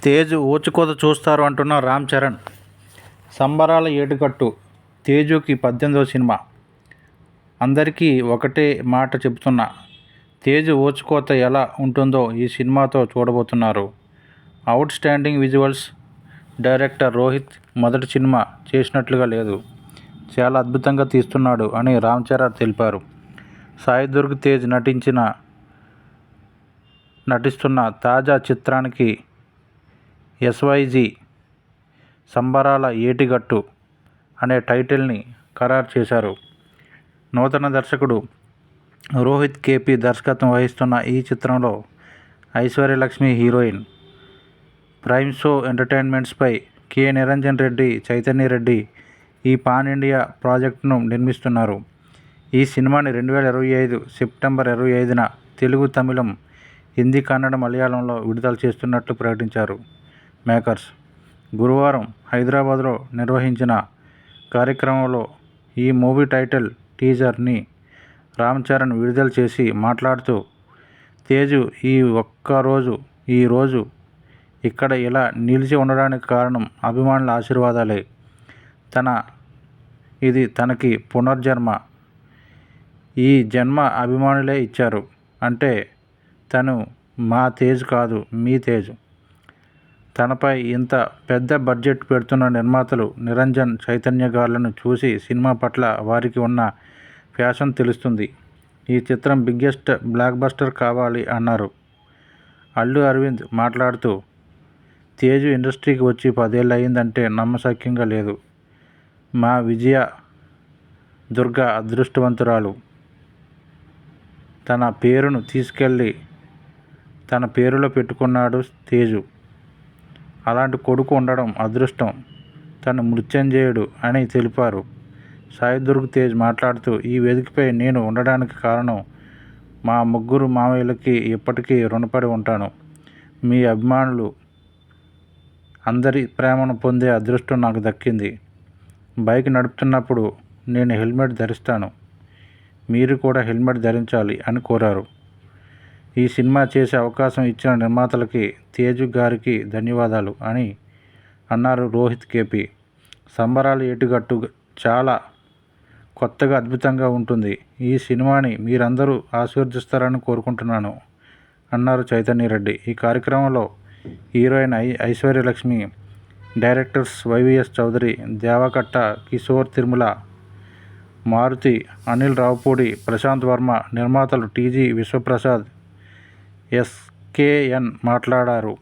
తేజు ఊచుకోత చూస్తారు అంటున్న రామ్ చరణ్. సంబరాల ఏటుకట్టు తేజుకి 18వ సినిమా. అందరికీ ఒకటే మాట చెబుతున్నా, తేజు ఊచుకోత ఎలా ఉంటుందో ఈ సినిమాతో చూడబోతున్నారు. Out standing visuals. Director Rohit మొదటి సినిమా చేసినట్లుగా లేదు, చాలా అద్భుతంగా తీస్తున్నాడు అని రామ్ చరణ్ తెలిపారు. సాయి దుర్గ్ తేజ్ నటిస్తున్న తాజా చిత్రానికి ఎస్వైజీ సంబరాల ఏటిగట్టు అనే టైటిల్ని ఖరారు చేశారు. నూతన దర్శకుడు రోహిత్ కేపీ దర్శకత్వం వహిస్తున్న ఈ చిత్రంలో ఐశ్వర్యలక్ష్మి హీరోయిన్. ప్రైమ్ షో ఎంటర్టైన్మెంట్స్పై కె. నిరంజన్ రెడ్డి, చైతన్య రెడ్డి ఈ పాన్ ఇండియా ప్రాజెక్టును నిర్మిస్తున్నారు. ఈ సినిమాని 2025 సెప్టెంబర్ 25న తెలుగు, తమిళం, హిందీ, కన్నడ, మలయాళంలో విడుదల చేస్తున్నట్లు ప్రకటించారు మేకర్స్. గురువారం హైదరాబాద్లో నిర్వహించిన కార్యక్రమంలో ఈ మూవీ టైటిల్ టీజర్ని రామ్ చరణ్ విడుదల చేసి మాట్లాడుతూ, తేజు ఈ రోజు ఇక్కడ ఇలా నిలిచి ఉండడానికి కారణం అభిమానుల ఆశీర్వాదాలే. ఇది తనకి పునర్జన్మ. ఈ జన్మ అభిమానులే ఇచ్చారు. అంటే తను మా తేజు కాదు, మీ తేజు. తనపై ఇంత పెద్ద బడ్జెట్ పెడుతున్న నిర్మాతలు నిరంజన్, చైతన్య గార్లను చూసి సినిమా పట్ల వారికి ఉన్న ప్యాషన్ తెలుస్తుంది. ఈ చిత్రం బిగ్గెస్ట్ బ్లాక్ బస్టర్ కావాలి అన్నారు. అల్లు అరవింద్ మాట్లాడుతూ, తేజు ఇండస్ట్రీకి వచ్చి 10 ఏళ్ళు అయిందంటే నమ్మశక్యంగా లేదు. మా విజయ దుర్గ అదృష్టవంతురాలు. తన పేరును తీసుకెళ్లి తన పేరులో పెట్టుకున్నాడు తేజు. అలాంటి కొడుకు ఉండడం అదృష్టం. తను మృత్యుంజయుడు అని తెలిపారు. సాయి దుర్గ్ తేజ్ మాట్లాడుతూ, ఈ వేదికపై నేను ఉండడానికి కారణం మా ముగ్గురు మామయ్యలకి ఎప్పటికీ రుణపడి ఉంటాను. మీ అభిమానులు అందరి ప్రేమను పొందే అదృష్టం నాకు దక్కింది. బైక్ నడుపుతున్నప్పుడు నేను హెల్మెట్ ధరిస్తాను, మీరు కూడా హెల్మెట్ ధరించాలి అని కోరారు. ఈ సినిమా చేసే అవకాశం ఇచ్చిన నిర్మాతలకి, తేజు గారికి ధన్యవాదాలు అని అన్నారు రోహిత్ కేపీ. సంబరాల ఏటిగట్టు చాలా కొత్తగా, అద్భుతంగా ఉంటుంది. ఈ సినిమాని మీరందరూ ఆశీర్వదిస్తారని కోరుకుంటున్నాను అన్నారు చైతన్య రెడ్డి. ఈ కార్యక్రమంలో heroine Aishwarya Lekshmi, directors Y V S Chowdary, Deva Katta Kishore Tirumala, Maruthi, Anil Ravipudi, Prasanth Varma, నిర్మాతలు టీజీ విశ్వప్రసాద్, ఎస్కేఎన్ మాట్లాడారు.